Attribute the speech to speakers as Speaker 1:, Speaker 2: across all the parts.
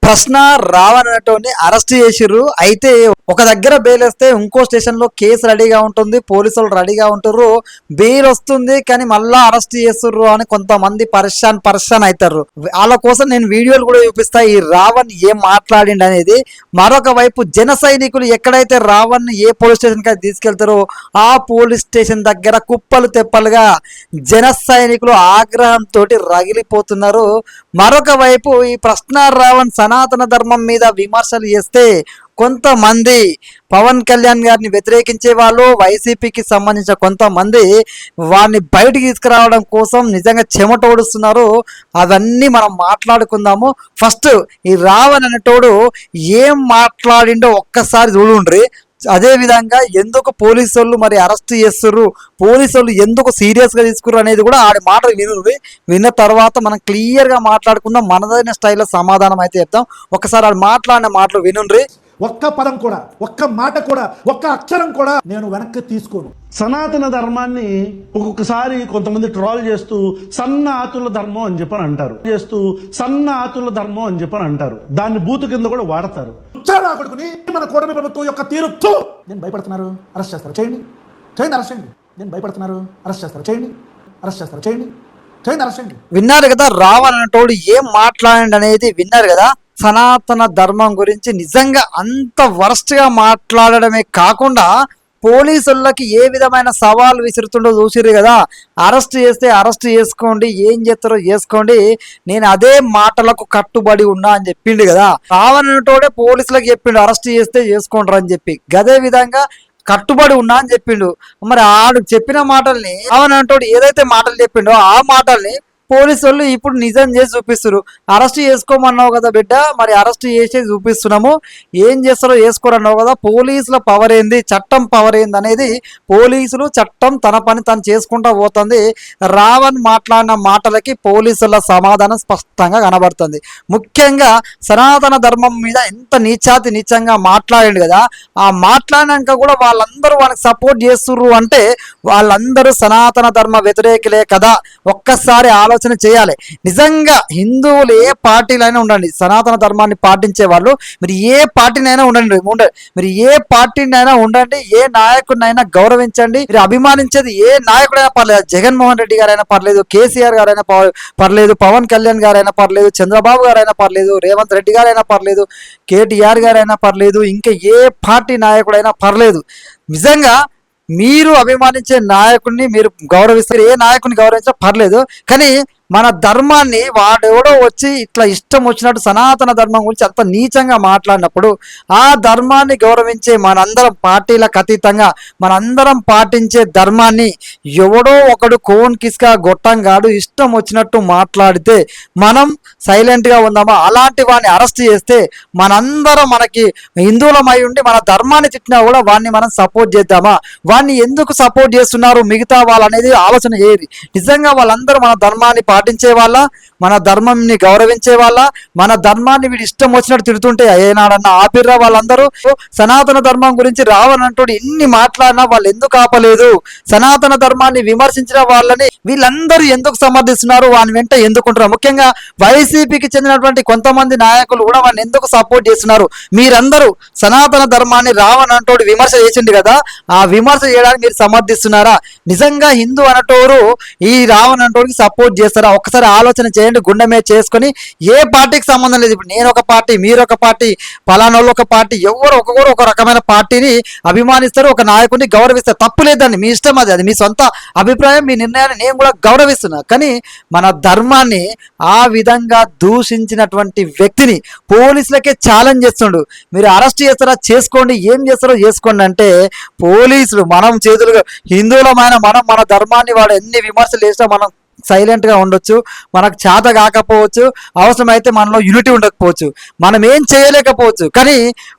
Speaker 1: ప్రశ్న రావణ్ అనేటోని అరెస్ట్ చేసిర్రు. అయితే ఒక దగ్గర బెయిల్ వస్తే ఇంకో స్టేషన్ లో కేసు రెడీగా ఉంటుంది, పోలీసులు రెడీగా ఉంటారు, బెయిల్ వస్తుంది కానీ మళ్ళా అరెస్ట్ చేస్తుర్రు అని కొంతమంది పరేషాన్ అవుతారు. వాళ్ళ కోసం నేను వీడియోలు కూడా చూపిస్తా ఈ రావణ్ ఏం మాట్లాడిండు అనేది. మరొక వైపు జన సైనికులు ఎక్కడైతే రావణ్ ఏ పోలీస్ స్టేషన్ కి తీసుకెళ్తారో ఆ పోలీస్ స్టేషన్ దగ్గర కుప్పలు తెప్పలుగా జన సైనికులు ఆగ్రహంతో రగిలిపోతున్నారు. మరొక వైపు ఈ ప్రశ్న రావణ్ సనాతన ధర్మం మీద విమర్శలు చేస్తే కొంతమంది పవన్ కళ్యాణ్ గారిని వ్యతిరేకించే వాళ్ళు, వైసీపీకి సంబంధించిన కొంతమంది వారిని బయటికి తీసుకురావడం కోసం నిజంగా చెమటోడుస్తున్నారు. అవన్నీ మనం మాట్లాడుకుందాము. ఫస్ట్ ఈ రావణ్ అనేటోడు ఏం మాట్లాడిండో ఒక్కసారి చూడుండ్రి. అదే విధంగా ఎందుకు పోలీసు వాళ్ళు మరి అరెస్ట్ చేస్తుర్రు, పోలీసు వాళ్ళు ఎందుకు సీరియస్గా తీసుకుర్రు అనేది కూడా ఆడి మాటలు విన్న తర్వాత మనం క్లియర్గా మాట్లాడుకుందాం. మనదైన స్టైల్లో సమాధానం అయితే చెప్తాం. ఒకసారి ఆడు మాట్లాడిన మాటలు వినుండ్రి.
Speaker 2: ఒక్క పదం కూడా, ఒక్క మాట కూడా, ఒక్క అక్షరం కూడా నేను వెనక్కి తీసుకోను.
Speaker 3: సనాతన ధర్మాన్ని ఒక్కొక్కసారి కొంతమంది ట్రోల్ చేస్తూ సన్న ఆతుల ధర్మం అని చెప్పని అంటారు. దాన్ని బూతు కింద కూడా వాడతారు.
Speaker 2: కొడుకుని మన కూటమి ప్రభుత్వం యొక్క తీరు నేను భయపడుతున్నారు, అరెస్ట్ చేస్తారు, చేయండి, అరెస్ట్ చేయండి. నేను భయపడుతున్నారు, అరెస్ట్ చేస్తారు, చేయండి, అరెస్ట్ చేయండి.
Speaker 1: విన్నారు కదా రావణ్ అనేటోడు ఏం మాట్లాడండి అనేది విన్నారు కదా. సనాతన ధర్మం గురించి నిజంగా అంత వరస్ట్ గా మాట్లాడడమే కాకుండా పోలీసులకి ఏ విధమైన సవాల్ విసురుతుండో చూసిరు కదా. అరెస్ట్ చేస్తే అరెస్ట్ చేసుకోండి, ఏం చేస్తారో చేసుకోండి, నేను అదే మాటలకు కట్టుబడి ఉన్నా అని చెప్పిండు కదా. రావణటోడే పోలీసులకు చెప్పిండు అరెస్ట్ చేస్తే చేసుకుంటారు అని చెప్పి. అదే విధంగా కట్టుబడి ఉన్నా అని చెప్పిండు. మరి ఆడు చెప్పిన మాటల్ని రావణటోడు ఏదైతే మాటలు చెప్పిండో ఆ మాటల్ని పోలీసు వాళ్ళు ఇప్పుడు నిజం చేసి చూపిస్తారు. అరెస్ట్ చేసుకోమన్నావు కదా బిడ్డ, మరి అరెస్ట్ చేసి చూపిస్తున్నాము, ఏం చేస్తారో చేసుకోరన్నావు కదా. పోలీసుల పవర్ ఏంది, చట్టం పవర్ ఏంది అనేది పోలీసులు చట్టం తన పని తను చేసుకుంటూ పోతుంది. రావణ్ మాట్లాడిన మాటలకి పోలీసుల సమాధానం స్పష్టంగా కనబడుతుంది. ముఖ్యంగా సనాతన ధర్మం మీద ఎంత నీచంగా మాట్లాడిండు కదా. ఆ మాట్లాడినాక కూడా వాళ్ళందరూ వాళ్ళకి సపోర్ట్ చేస్తుర్రు అంటే వాళ్ళందరూ సనాతన ధర్మ వ్యతిరేకులే కదా. ఒక్కసారి ఆలోచన చేయాలి. నిజంగా హిందువులు ఏ పార్టీలైనా ఉండండి, సనాతన ధర్మాన్ని పాటించే వాళ్ళు మీరు ఏ పార్టీనైనా ఉండండి, మీరు ఏ పార్టీనైనా ఉండండి, ఏ నాయకుడినైనా గౌరవించండి. మీరు అభిమానించేది ఏ నాయకుడైనా పర్లేదు, జగన్మోహన్ రెడ్డి గారైనా పర్లేదు, కేసీఆర్ గారైనా పర్లేదు, పవన్ కళ్యాణ్ గారైనా పర్లేదు, చంద్రబాబు గారైనా పర్లేదు, రేవంత్ రెడ్డి గారైనా పర్లేదు, కేటీఆర్ గారైనా పర్లేదు, ఇంకా ఏ పార్టీ నాయకుడైనా పర్లేదు. నిజంగా మీరు అభిమానించే నాయకుడిని మీరు గౌరవిస్తారు, ఏ నాయకుడిని గౌరవించినా పర్లేదు. కానీ మన ధర్మాన్ని వాడెవడో వచ్చి ఇట్లా ఇష్టం వచ్చినట్టు సనాతన ధర్మం గురించి అంత నీచంగా మాట్లాడినప్పుడు ఆ ధర్మాన్ని గౌరవించే మనందరం పార్టీలకు అతీతంగా మనందరం పాటించే ధర్మాన్ని ఎవడో ఒకడు కోన్ కిస్కా గొట్టంగాడు ఇష్టం వచ్చినట్టు మాట్లాడితే మనం సైలెంట్గా ఉందామా? అలాంటి వాడిని అరెస్ట్ చేస్తే మనందరం మనకి హిందువులమై ఉండి మన ధర్మాన్ని తిట్టినా కూడా వాడిని మనం సపోర్ట్ చేద్దామా? వాడిని ఎందుకు సపోర్ట్ చేస్తున్నారు మిగతా వాళ్ళు అనేది ఆలోచన చేయరు. నిజంగా వాళ్ళందరూ మన ధర్మాన్ని పాటించే వాళ్ళ, మన ధర్మంని గౌరవించే వాళ్ళ, మన ధర్మాన్ని వీడు ఇష్టం వచ్చినట్టు తిడుతుంటే ఏనాడన్నా ఆపిర్రా? వాళ్ళందరూ సనాతన ధర్మం గురించి రావణ్ అంటూ ఎన్ని మాట్లాడినా వాళ్ళు ఎందుకు ఆపలేదు? సనాతన ధర్మాన్ని విమర్శించిన వాళ్ళని వీళ్ళందరూ ఎందుకు సమర్థిస్తున్నారు? వాని వెంట ఎందుకుంటారు? ముఖ్యంగా వైసీపీకి చెందినటువంటి కొంతమంది నాయకులు కూడా వాళ్ళని ఎందుకు సపోర్ట్ చేస్తున్నారు? మీరందరూ సనాతన ధర్మాన్ని రావణ్ అంటోడు విమర్శ చేసిండు కదా, ఆ విమర్శ చేయడానికి మీరు సమర్థిస్తున్నారా? నిజంగా హిందూ అనటోరు ఈ రావణ్ అంటోడికి సపోర్ట్ చేస్తారా? ఒక్కసారి ఆలోచన చేయండి, గుండె మీద చేసుకొని. ఏ పార్టీకి సంబంధం లేదు. ఇప్పుడు నేను ఒక పార్టీ, మీరు ఒక పార్టీ, పలానోళ్ళు ఒక పార్టీ, ఒక్కొక్కరు ఒక రకమైన పార్టీని అభిమానిస్తారు, ఒక నాయకుడిని గౌరవిస్తారు. తప్పు లేదండి, మీ ఇష్టం, అది మీ సొంత అభిప్రాయం, మీ నిర్ణయాన్ని నేను కూడా గౌరవిస్తున్నా. కానీ మన ధర్మాన్ని ఆ విధంగా దూషించినటువంటి వ్యక్తిని పోలీసులకే ఛాలెంజ్ చేస్తుండు. మీరు అరెస్ట్ చేస్తారా? చేసుకోండి, ఏం చేస్తారో చేసుకోండి అంటే పోలీసులు మనం చేతులుగా హిందువులమైన మనం మన ధర్మాన్ని వాడు ఎన్ని విమర్శలు చేసినా మనం సైలెంట్గా ఉండొచ్చు, మనకు చేత కాకపోవచ్చు, అవసరమైతే మనలో యూనిటీ ఉండకపోవచ్చు, మనం ఏం చేయలేకపోవచ్చు. కానీ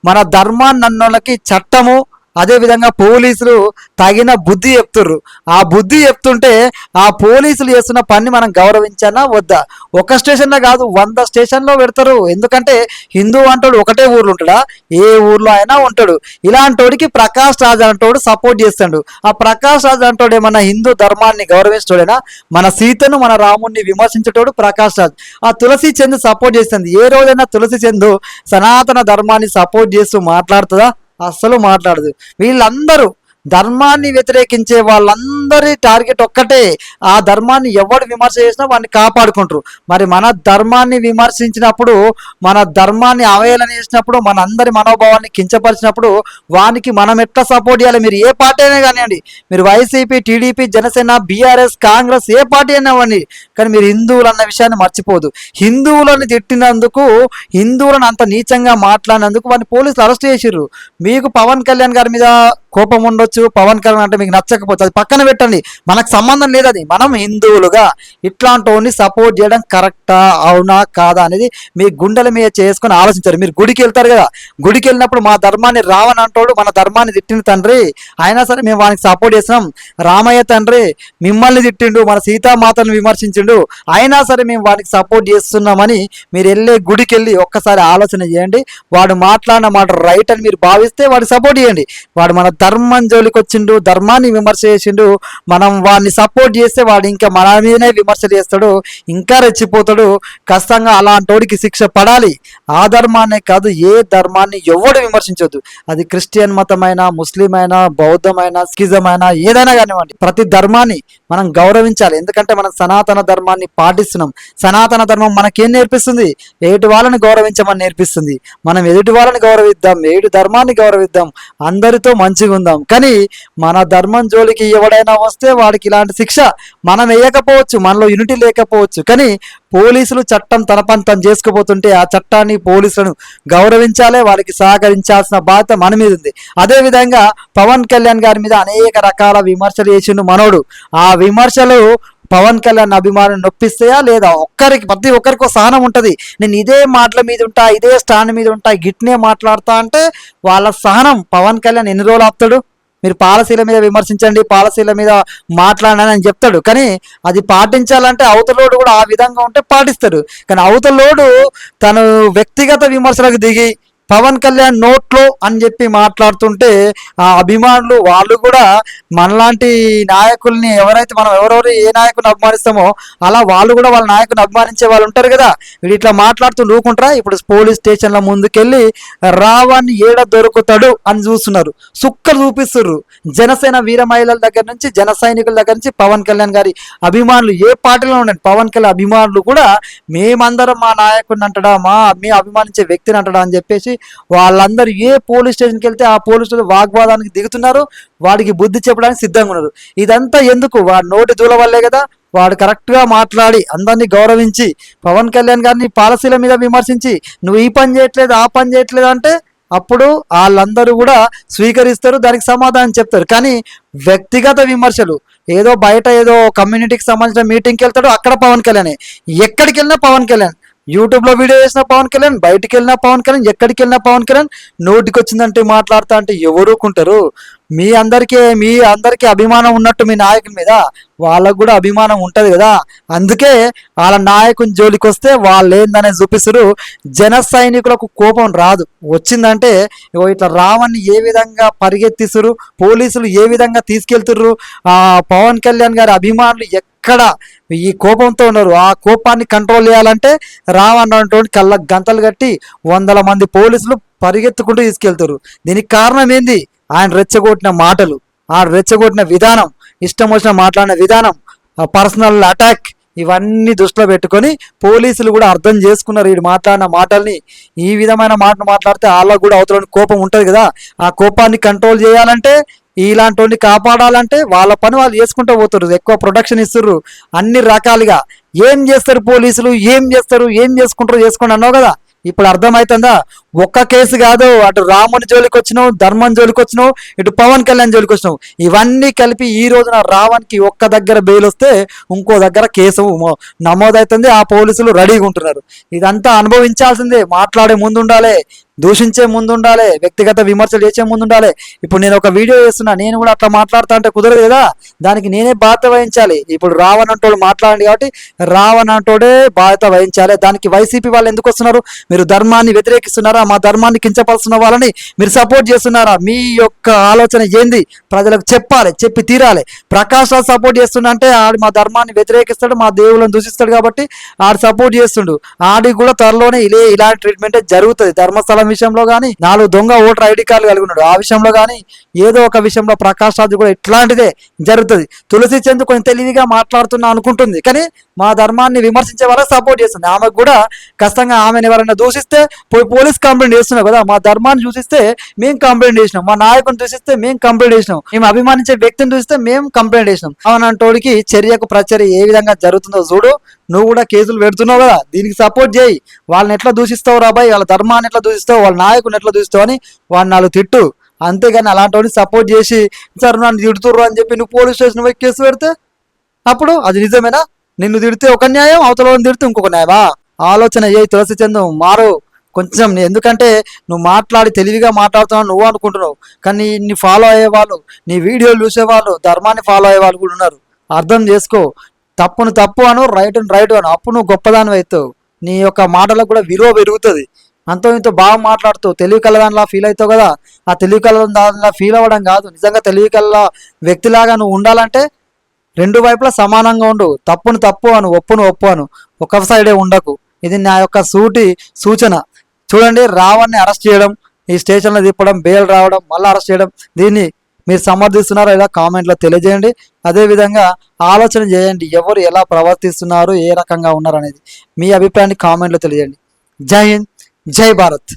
Speaker 1: మన ధర్మాన్ని అన్నోళ్ళకి చట్టము అదేవిధంగా పోలీసులు తగిన బుద్ధి చెప్తుర్రు. ఆ బుద్ధి చెప్తుంటే ఆ పోలీసులు చేస్తున్న పని మనం గౌరవించానా వద్దా? ఒక స్టేషన్లో కాదు 100 స్టేషన్లో పెడతారు. ఎందుకంటే హిందూ అంటాడు ఒకటే ఊర్లో ఉంటాడా? ఏ ఊర్లో అయినా ఉంటాడు. ఇలాంటోడికి ప్రకాష్ రాజ్ అంటోడు సపోర్ట్ చేస్తాడు. ఆ ప్రకాష్ రాజ్ అంటోడు ఏమన్నా హిందూ ధర్మాన్ని గౌరవించడేనా? మన సీతను మన రాముడిని విమర్శించేటోడు ప్రకాష్ రాజ్. ఆ తులసి చంద్ సపోర్ట్ చేస్తుంది. ఏ రోజైనా తులసి చంద్ సనాతన ధర్మాన్ని సపోర్ట్ చేస్తూ మాట్లాడుతుందా? అస్సలు మాట్లాడదు. వీళ్ళందరూ ధర్మాన్ని వ్యతిరేకించే వాళ్ళందరి టార్గెట్ ఒక్కటే, ఆ ధర్మాన్ని ఎవడు విమర్శ చేసినా వాడిని కాపాడుకుంటారు. మరి మన ధర్మాన్ని విమర్శించినప్పుడు, మన ధర్మాన్ని అవహేళన చేసినప్పుడు, మన అందరి మనోభావాన్ని కించపరిచినప్పుడు వానికి మనం ఎట్లా సపోర్ట్ చేయాలి? మీరు ఏ పార్టీ అయినా కానివ్వండి, మీరు YCP, TDP, Janasena, BRS, Congress ఏ పార్టీ అయినా ఇవ్వండి, కానీ మీరు హిందువులు అన్న విషయాన్ని మర్చిపోదు. హిందువులను తిట్టినందుకు, హిందువులను అంత నీచంగా మాట్లాడినందుకు వాడిని పోలీసులు అరెస్ట్ చేసిర్రు. మీకు పవన్ కళ్యాణ్ గారి మీద కోపం ఉండొచ్చు, పవన్ కళ్యాణ్ అంటే మీకు నచ్చకపోతే అది పక్కన పెట్టండి, మనకు సంబంధం లేదు. అది మనం హిందువులుగా ఇట్లాంటి సపోర్ట్ చేయడం కరెక్టా, అవునా కాదా అనేది మీ గుండెల మీద చేసుకొని ఆలోచించారు. మీరు గుడికి వెళ్తారు కదా, గుడికి వెళ్ళినప్పుడు మా ధర్మాన్ని రావని అంటాడు, మన ధర్మాన్ని తిట్టిన తండ్రి అయినా సరే మేము వానికి సపోర్ట్ చేసినాం. రామయ్య తండ్రి మిమ్మల్ని తిట్టిండు, మన సీతామాతను విమర్శించిండు, అయినా సరే మేము వానికి సపోర్ట్ చేస్తున్నామని మీరు వెళ్ళే గుడికి వెళ్ళి ఒక్కసారి ఆలోచన చేయండి. వాడు మాట్లాడిన మాట రైట్ అని మీరు భావిస్తే వాడికి సపోర్ట్ చేయండి. వాడు మన ధర్మం జోలికి వచ్చిండు, ధర్మాన్ని విమర్శ చేసిండు, మనం వాడిని సపోర్ట్ చేస్తే వాడు ఇంకా మన మీదనే విమర్శ చేస్తాడు, ఇంకా రెచ్చిపోతాడు. ఖచ్చితంగా అలాంటోడికి శిక్ష పడాలి. ఆ ధర్మాన్నే కాదు, ఏ ధర్మాన్ని ఎవడు విమర్శించొద్దు. అది క్రిస్టియన్ మతమైనా, ముస్లిం అయినా, బౌద్ధమైనా, సిఖిజం అయినా, ఏదైనా కానివ్వండి, ప్రతి ధర్మాన్ని మనం గౌరవించాలి. ఎందుకంటే మనం సనాతన ధర్మాన్ని పాటిస్తున్నాం. సనాతన ధర్మం మనకేం నేర్పిస్తుంది? ఎదుటి వాళ్ళని గౌరవించమని నేర్పిస్తుంది. మనం ఎదుటి వాళ్ళని గౌరవిద్దాం, ఎదుటి ధర్మాన్ని గౌరవిద్దాం, అందరితో మంచిగా ఉందాం. కానీ మన ధర్మం జోలికి ఎవడైనా వస్తే వాడికి ఇలాంటి శిక్ష మనం వేయకపోవచ్చు, మనలో యూనిటీ లేకపోవచ్చు, కానీ పోలీసులు చట్టం తన పని తను చేసుకుపోతుంటే ఆ చట్టాన్ని, పోలీసులను గౌరవించాలి, వారికి సహకరించాల్సిన బాధ్యత మన మీద ఉంది. అదేవిధంగా పవన్ కళ్యాణ్ గారి మీద అనేక రకాల విమర్శలు చేసిండు మనోడు. ఆ విమర్శలు పవన్ కళ్యాణ్ అభిమానులు నొప్పిస్తాయా లేదా? ప్రతి ఒక్కరికి సహనం ఉంటుంది. నేను ఇదే మాటల మీద ఉంటా, ఇదే స్టాండ్ మీద ఉంటా, గిట్నే మాట్లాడతా అంటే వాళ్ళ సహనం పవన్ కళ్యాణ్ ఎన్ని రోజులు ఆపుతాడు? మీరు పాలసీల మీద విమర్శించండి, పాలసీల మీద మాట్లాడని అని చెప్తాడు, కానీ అది పాటించాలంటే అవతలోడు కూడా ఆ విధంగా ఉంటే పాటిస్తాడు. కానీ అవతలోడు తను వ్యక్తిగత విమర్శలకు దిగి పవన్ కళ్యాణ్ నోట్లో అని చెప్పి మాట్లాడుతుంటే ఆ అభిమానులు వాళ్ళు కూడా మనలాంటి నాయకుల్ని ఎవరైతే మనం ఎవరెవరు ఏ నాయకుని అభిమానిస్తామో అలా వాళ్ళు కూడా వాళ్ళ నాయకుని అభిమానించే వాళ్ళు ఉంటారు కదా. వీడు ఇట్లా మాట్లాడుతూ నూకుంటారా? ఇప్పుడు పోలీస్ స్టేషన్ల ముందుకెళ్ళి రావాన్ని ఏడ దొరుకుతాడు అని చూస్తున్నారు, సుక్కలు చూపిస్తున్నారు. జనసేన వీర మహిళల దగ్గర నుంచి, జన సైనికుల దగ్గర నుంచి, పవన్ కళ్యాణ్ గారి అభిమానులు ఏ పార్టీలో ఉండండి, పవన్ కళ్యాణ్ అభిమానులు కూడా మేమందరం మా నాయకుడిని అంటడా, మీ అభిమానించే వ్యక్తిని అంటడా అని చెప్పేసి వాళ్ళందరూ ఏ పోలీస్ స్టేషన్కి వెళ్తే ఆ పోలీస్ స్టేషన్ వాగ్వాదానికి దిగుతున్నారు, వాడికి బుద్ధి చెప్పడానికి సిద్ధంగా ఉన్నారు. ఇదంతా ఎందుకు? వాడి నోటి దూల వల్లే కదా. వాడు కరెక్ట్గా మాట్లాడి అందరినీ గౌరవించి పవన్ కళ్యాణ్ గారిని పాలసీల మీద విమర్శించి నువ్వు ఈ పని చేయట్లేదు, ఆ పని చేయట్లేదు అంటే అప్పుడు వాళ్ళందరూ కూడా స్వీకరిస్తారు, దానికి సమాధానం చెప్తారు. కానీ వ్యక్తిగత విమర్శలు, ఏదో బయట ఏదో కమ్యూనిటీకి సంబంధించిన మీటింగ్కి వెళ్తాడు, అక్కడ పవన్ కళ్యాణ్, ఎక్కడికి వెళ్ళినా పవన్ కళ్యాణ్, యూట్యూబ్లో వీడియో చేసిన పవన్ కళ్యాణ్, బయటికి వెళ్ళినా పవన్ కళ్యాణ్, ఎక్కడికి వెళ్ళినా పవన్ కళ్యాణ్, నోటికి వచ్చిందంటే మాట్లాడుతా అంటే ఎవరుకుంటారు? మీ అందరికీ అభిమానం ఉన్నట్టు మీ నాయకుని మీద వాళ్ళకు కూడా అభిమానం ఉంటుంది కదా. అందుకే వాళ్ళ నాయకుని జోలికి వస్తే వాళ్ళు ఏందనే చూపిస్తారు. జన సైనికులకు కోపం రాదు, వచ్చిందంటే ఇట్లా రావణ్ణి ఏ విధంగా పరిగెత్తిస్తారు, పోలీసులు ఏ విధంగా తీసుకెళ్తుర్రు, ఆ పవన్ కళ్యాణ్ గారి అభిమానులు ఎక్కడ ఈ కోపంతో ఉన్నారు. ఆ కోపాన్ని కంట్రోల్ చేయాలంటే రావణ్ కళ్ళ గంతలు కట్టి 100 మంది పోలీసులు పరిగెత్తుకుంటూ తీసుకెళ్తారు. దీనికి కారణం ఏంది? ఆయన రెచ్చగొట్టిన మాటలు, ఆ రెచ్చగొట్టిన విధానం, ఇష్టం వచ్చిన మాట్లాడిన విధానం, పర్సనల్ అటాక్, ఇవన్నీ దృష్టిలో పెట్టుకొని పోలీసులు కూడా అర్థం చేసుకున్నారు వీడు మాట్లాడిన మాటల్ని. ఈ విధమైన మాటలు మాట్లాడితే వాళ్ళకు కూడా అవతల కోపం ఉంటుంది కదా. ఆ కోపాన్ని కంట్రోల్ చేయాలంటే, ఇలాంటి కాపాడాలంటే వాళ్ళ పని వాళ్ళు చేసుకుంటూ పోతారు, ఎక్కువ ప్రొటెక్షన్ ఇస్తుర్రు అన్ని రకాలుగా. ఏం చేస్తారు పోలీసులు, ఏం చేసుకుంటారో చేసుకోండి అన్నావు కదా. ఇప్పుడు అర్థమవుతుందా? ఒక్క కేసు కాదు, అటు రాముని జోలికి వచ్చినావు, ధర్మం జోలికి వచ్చినావు, ఇటు పవన్ కళ్యాణ్ జోలికి వచ్చినావు. ఇవన్నీ కలిపి ఈ రోజున రావణ్కి ఒక్క దగ్గర బెయిల్ వస్తే ఇంకో దగ్గర కేసు నమోదవుతుంది. ఆ పోలీసులు రెడీగా ఉంటున్నారు. ఇదంతా అనుభవించాల్సిందే. మాట్లాడే ముందు ఉండాలి, దూషించే ముందు ఉండాలి, వ్యక్తిగత విమర్శలు చేసే ముందు ఉండాలి. ఇప్పుడు నేను ఒక వీడియో చేస్తున్నా, నేను కూడా అట్లా మాట్లాడుతా అంటే కుదరదు కదా, దానికి నేనే బాధ్యత వహించాలి. ఇప్పుడు రావణ్ అంటోడు మాట్లాడండి కాబట్టి రావణ్ అంటోడే బాధ్యత వహించాలి. దానికి వైసీపీ వాళ్ళు ఎందుకు వస్తున్నారు? మీరు ధర్మాన్ని వ్యతిరేకిస్తున్నారా? మా ధర్మాన్ని కించపరుస్తున్న వాళ్ళని మీరు సపోర్ట్ చేస్తున్నారా? మీ యొక్క ఆలోచన ఏంది ప్రజలకు చెప్పాలి, చెప్పి తీరాలి. ప్రకాష్ రాజ్ సపోర్ట్ చేస్తుండ అంటే ఆడు మా ధర్మాన్ని వ్యతిరేకిస్తాడు, మా దేవుళ్ళని దూషిస్తాడు కాబట్టి ఆడు సపోర్ట్ చేస్తుండు. ఆడికి కూడా త్వరలోనే ఇలాంటి ట్రీట్మెంటే జరుగుతుంది. ధర్మస్థలం విషయంలో కానీ 4 దొంగ ఓటర్ ఐడి కార్డులు కలిగి ఉన్నాడు, ఆ విషయంలో కానీ ఏదో ఒక విషయంలో ప్రకాష్ రాజ్ కూడా ఇట్లాంటిదే జరుగుతుంది. తులసి చంద్ కొంచెం తెలివిగా మాట్లాడుతున్నా అనుకుంటుంది, కానీ మా ధర్మాన్ని విమర్శించే వాళ్ళకి సపోర్ట్ చేస్తుంది. ఆమెకు కూడా కష్టంగా ఆమెను ఎవరైనా దూషిస్తే పోలీస్ కంప్లైంట్ చేస్తున్నాం కదా. మా ధర్మాన్ని చూసిస్తే మేము కంప్లైంట్ చేసినాం, మా నాయకుని చూసిస్తే మేము కంప్లైంట్ చేసినాం, మేము అభిమానించే వ్యక్తిని చూస్తే మేము కంప్లైంట్ చేసినాం. అవునంటోడికి చర్యకు ప్రచర్య ఏ విధంగా జరుగుతుందో చూడు. నువ్వు కూడా కేసులు పెడుతున్నావు కదా, దీనికి సపోర్ట్ చేయి. వాళ్ళని ఎట్లా దూషిస్తావు రాబాయ్, వాళ్ళ ధర్మాన్ని ఎట్లా దూషిస్తావు, వాళ్ళ నాయకుని ఎట్లా దూషిస్తావు అని వాడిని 4 తిట్టు. అంతేగాని అలాంటి వాడిని సపోర్ట్ చేసి సార్ నన్ను తిడుతుర్రు అని చెప్పి నువ్వు పోలీస్ స్టేషన్ పోయి కేసు పెడితే అప్పుడు అది నిజమేనా? నిన్ను తిడితే ఒక న్యాయం, అవతల తిడితే ఇంకొక న్యాయమా? ఆలోచన ఏ తులసి చందు మారు కొంచెం. ఎందుకంటే నువ్వు మాట్లాడి తెలివిగా మాట్లాడుతున్నావు నువ్వు అనుకుంటున్నావు, కానీ నీ ఫాలో అయ్యే వాళ్ళు, నీ వీడియోలు చూసేవాళ్ళు, ధర్మాన్ని ఫాలో అయ్యే వాళ్ళు కూడా ఉన్నారు. అర్థం చేసుకో. తప్పును తప్పు అను, రైట్ను రైట్ అను, అప్పుడు నువ్వు గొప్పదాని అవుతావు. నీ యొక్క మాటలకు కూడా విలువ పెరుగుతుంది. అంతో ఇంతో బాగా మాట్లాడుతావు, తెలివి కల దానిలా ఫీల్ అవుతావు కదా. ఆ తెలివి కల దానిలా ఫీల్ అవ్వడం కాదు, నిజంగా తెలివి కల వ్యక్తిలాగా నువ్వు ఉండాలంటే 2 వైపులా సమానంగా ఉండు. తప్పును తప్పు అను, ఒప్పును ఒప్పు అను, ఒక సైడే ఉండకు. ఇది నా యొక్క సూచన. చూడండి, రావణ్ని అరెస్ట్ చేయడం, ఈ స్టేషన్లో తిప్పడం, బెయిల్ రావడం, మళ్ళీ అరెస్ట్ చేయడం, దీన్ని మీరు సమర్థిస్తున్నారో ఇలా కామెంట్లో తెలియజేయండి. అదేవిధంగా ఆలోచన చేయండి, ఎవరు ఎలా ప్రవర్తిస్తున్నారు, ఏ రకంగా ఉన్నారు అనేది మీ అభిప్రాయాన్ని కామెంట్లో తెలియజేయండి. జై హింద్, జై భారత్.